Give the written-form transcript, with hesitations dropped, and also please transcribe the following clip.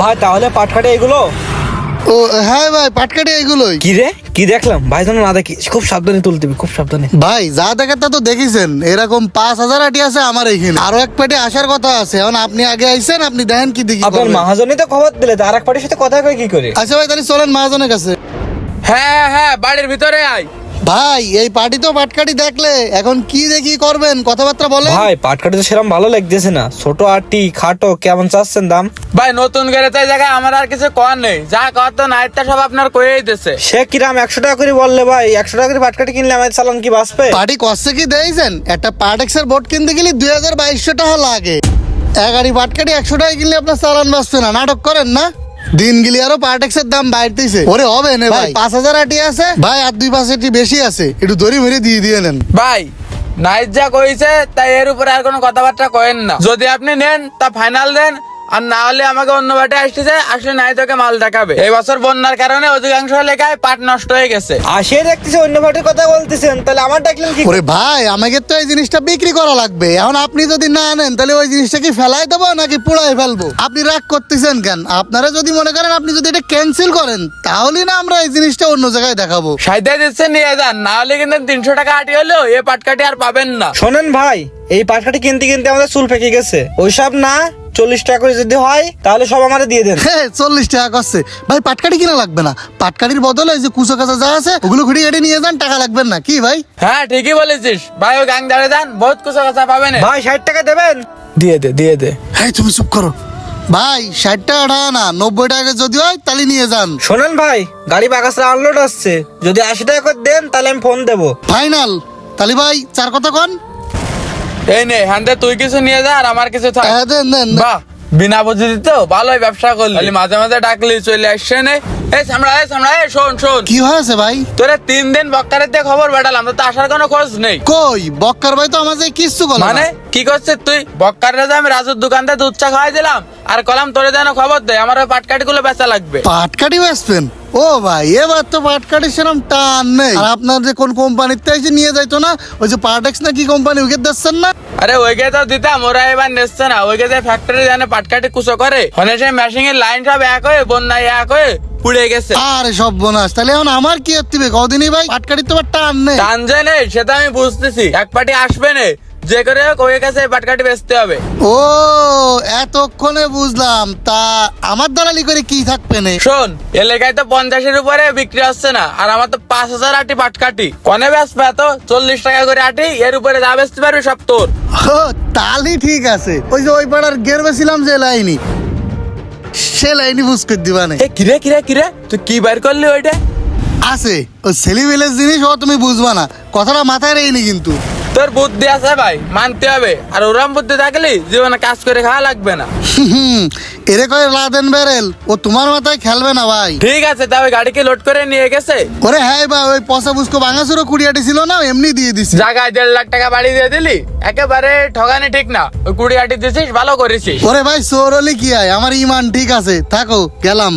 ভাই তাহলে পাটকাঠি এগুলো? ও হ্যাঁ ভাই, পাটকাঠি এগুলোই। কি রে, কি দেখলাম ভাই? যেন না দেখি, খুব সাবধানে তুলতে হবে, খুব সাবধানে। ভাই যা দেখেন তা তো দেখেছেন, এরকম 5,000 আটি আছে আমার এইখানে, আরো এক পেটে আসার কথা আছে। এখন আপনি আগে আইছেন, আপনি দেখেন কি দেখি আপনার মহাজনই তো খবর দিলে, আর এক পার্টির সাথে কথা কয় কি করে? আচ্ছা ভাই, তাহলে চলেন মহাজনের কাছে। হ্যাঁ হ্যাঁ, বাড়ির ভিতরে আয়। ভাই এই পার্টি তো পাটকাঠি দেখলে, এখন কি দেখি করবেন, কথাবার্তা বলেন। ভাই পাটকাঠি তো সেরকম ভালো লাগতেছে না, ছোট আটি খাটো, কেমন চাচ্ছেন দাম? ভাই নতুন করে তো এই জায়গায় আমার আর কিছু কর নেই, যা কর তো নাইটটা সব আপনার কয়েই দিছে। সে কিরাম 100 টাকা করে বললে ভাই? 100 টাকা করে পাটকাঠি কিনলে আমার চালান কি বাঁচবে? পার্টি কষ্টে কি দিয়েছেন? একটা পার্টেক্সের বোর্ড কিনতে গেলে 2200 টাকা লাগে। এগাড়ি পাটকাঠি 100 টাকা কিনলে আপনার চালান বাঁচবে না, নাটক করেন না। দিন গেলি আরো পার্টেক্সের দাম বাড়তেছে। ওরে হবে না ভাই, 5,000 আটি আছে ভাই, আর 2-5 আটি বেশি আছে, একটু দড়ি মেরে দিয়ে নেন। ভাই নাইট যা কইছে তাই এর উপরে আর কোনো কথাবার্তা কয়েন না। যদি আপনি নেন তা ফাইনাল দেন, আর না হলে আমাকে অন্য বাটে আসতেছে, আসলে নাই তোকে মাল দেখাবে। এই বছর বন্যার কারণে অধিকাংশ এলাকায় পাট নষ্ট হয়ে গেছে। আসে দেখতেছি অন্য পার্টির কথা বলতেছেন, তাহলে আমার ডাকলেন কি? ওরে ভাই, আমাকে তো এই জিনিসটা বিক্রি করা লাগবে। এখন আপনি যদি না নেন তাহলে ওই জিনিসটা কি ফেলাই দেবো নাকি পুড়াই ফেলবো? আপনি রাগ করতেছেন কেন? আপনারা যদি মনে করেন আপনি যদি এটা ক্যান্সেল করেন, তাহলে না আমরা এই জিনিসটা অন্য জায়গায় দেখাবো। সাইডে দিচ্ছে নিয়ে যান, না হলে কিন্তু 300 টাকা আটি হলেও এ পাটকাঠি আর পাবেন না। শোনেন ভাই, এই পাটকাঠি কিনতে কিনতে আমাদের চুল পেকে গেছে। ওইসব না, 40 টাকা করে যদি হয় তাহলে সব আমাদের দিয়ে দেন। 40 টাকা করছে ভাই, পাটকাঠি কিনা লাগবে না। পাটকাঠির বদলে এই যে কুচো কাঁচা যা আছে ওগুলো ঘুরিয়ে ঘাটি নিয়ে যান, টাকা লাগবে না। কি ভাই? হ্যাঁ ঠিকই বলেছিস ভাই, ওই গাং দাঁড়িয়ে যান, বহুত কুচা কাঁচা পাবেন। ভাই 60 টাকা দেবেন? দিয়ে দে দিয়ে দে। হ্যাঁ তুমি চুপ করো ভাই, 60 টাকা না 90 টাকা যদি হয় তাহলে নিয়ে যান। শোনেন ভাই, গাড়ি বাগাসরা আনলোড আসছে, যদি 80 টাকা করে দেন তাহলে আমি ফোন দেবো। ফাইনাল তাহলে ভাই, 4 কথা কন। এই নে হান্দে, তুই কিছু নিয়ে যা আর আমার কিছু থাক। দেন দেন। বাহ, বিনা বুঝিতে তো ভালোই ব্যবসা করলি, খালি মাঝে মাঝে ডাকলি চলে আসছে নে। এই সামড়া, এই সামড়া, এই শোন শোন, কি হয়েছে ভাই? তোরে 3 দিন বক্কারের দিয়ে খবর পাঠালাম, তো আসার কোনো খোঁজ নেই। কই বক্কার ভাই তো আমাদের কিচ্ছু বলে না। মানে কি করছিস তুই? বক্কারে আমি রাজুর দোকান থেকে দুধ চা খাওয়াই দিলাম, আর কলাম তোরে যেন খবর দে আমার ওই পাটকাঠি গুলো বেচা লাগবে। পাটকাঠি বেচবেন? ও ভাই, এবার তো পাটকাঠি সেরকম টান নেই। আর আপনার যে কোন কোম্পানিতে এসে নিয়ে যাইতো না, ওই যে পার্টেক্স না কি কোম্পানি, ওকে দিচ্ছেন না? আরে ওইকে তো দিতাম, ওরা এবার নেচ্ছে না। ওইকে যে ফ্যাক্টরি জানে পাটকাঠি কুচো করে, ওখানে সেই মেশিং এর লাইন সব এক হয়ে বন্যায় এক হয়ে পুড়ে গেছে। আরে সব বোনাস, তাহলে এখন আমার কি হচ্ছে? কদিনই ভাই পাটকাঠি তো আবার টান নেই। টান যে নেই সেটা আমি বুঝতেছি, এক পার্টি আসবে না, যে করে হোক ওই কাছে পাটকাঠি বেচতে হবে। ও এতক্ষণে বুঝলাম। তা আমার দালালি করে কি থাকবে না? শোন, এলাকায় তো 50-এর উপরে বিক্রি হচ্ছে না, আর আমার তো 5,000 আটি পাটকাঠি। কনে বেচবে এত? 40 টাকা করে আটি, এর উপরে যা বেচতে পারবি সব তোর। ও তাহলে ঠিক আছে। ওই যে ওই পাড়ার গের বেছিলাম যে লাইনি, সে লাইনি বুঝ করে দিবা না। এ কিরে কিরে কিরে, তুই কি বাইর করলি ওইটা? আছে ওই সেলিবেলের জিনিস, ও তুমি বুঝবা না, কথাটা মাথায় রেইনি কিন্তু। তোর বুদ্ধি আছে ভাই, মানতে হবে। আর ওরম বুদ্ধি থাকলে জীবনে কাজ করে খাওয়া লাগবে না। এরে কয় লাদেন বেরেল, ও তোমার মাথায় খেলবে না ভাই। ঠিক আছে, তা ওই গাড়িকে লোড করে নিয়ে গেছে। ওরে হ্যাঁ ভাই, ওই পয়সা বুঝকো ভাঙাচুরো 20 ছিল না, এমনি দিয়ে দিছি। জায়গায় 1.5 লাখ টাকা বাড়ি দিয়ে দিলি, একেবারে ঠগানি ঠিক না। ওই 20 আটি দিছিস, ভালো করেছিস। ওরে ভাই চোর হলে কি হয়, আমার ইমান ঠিক আছে। থাকো, গেলাম।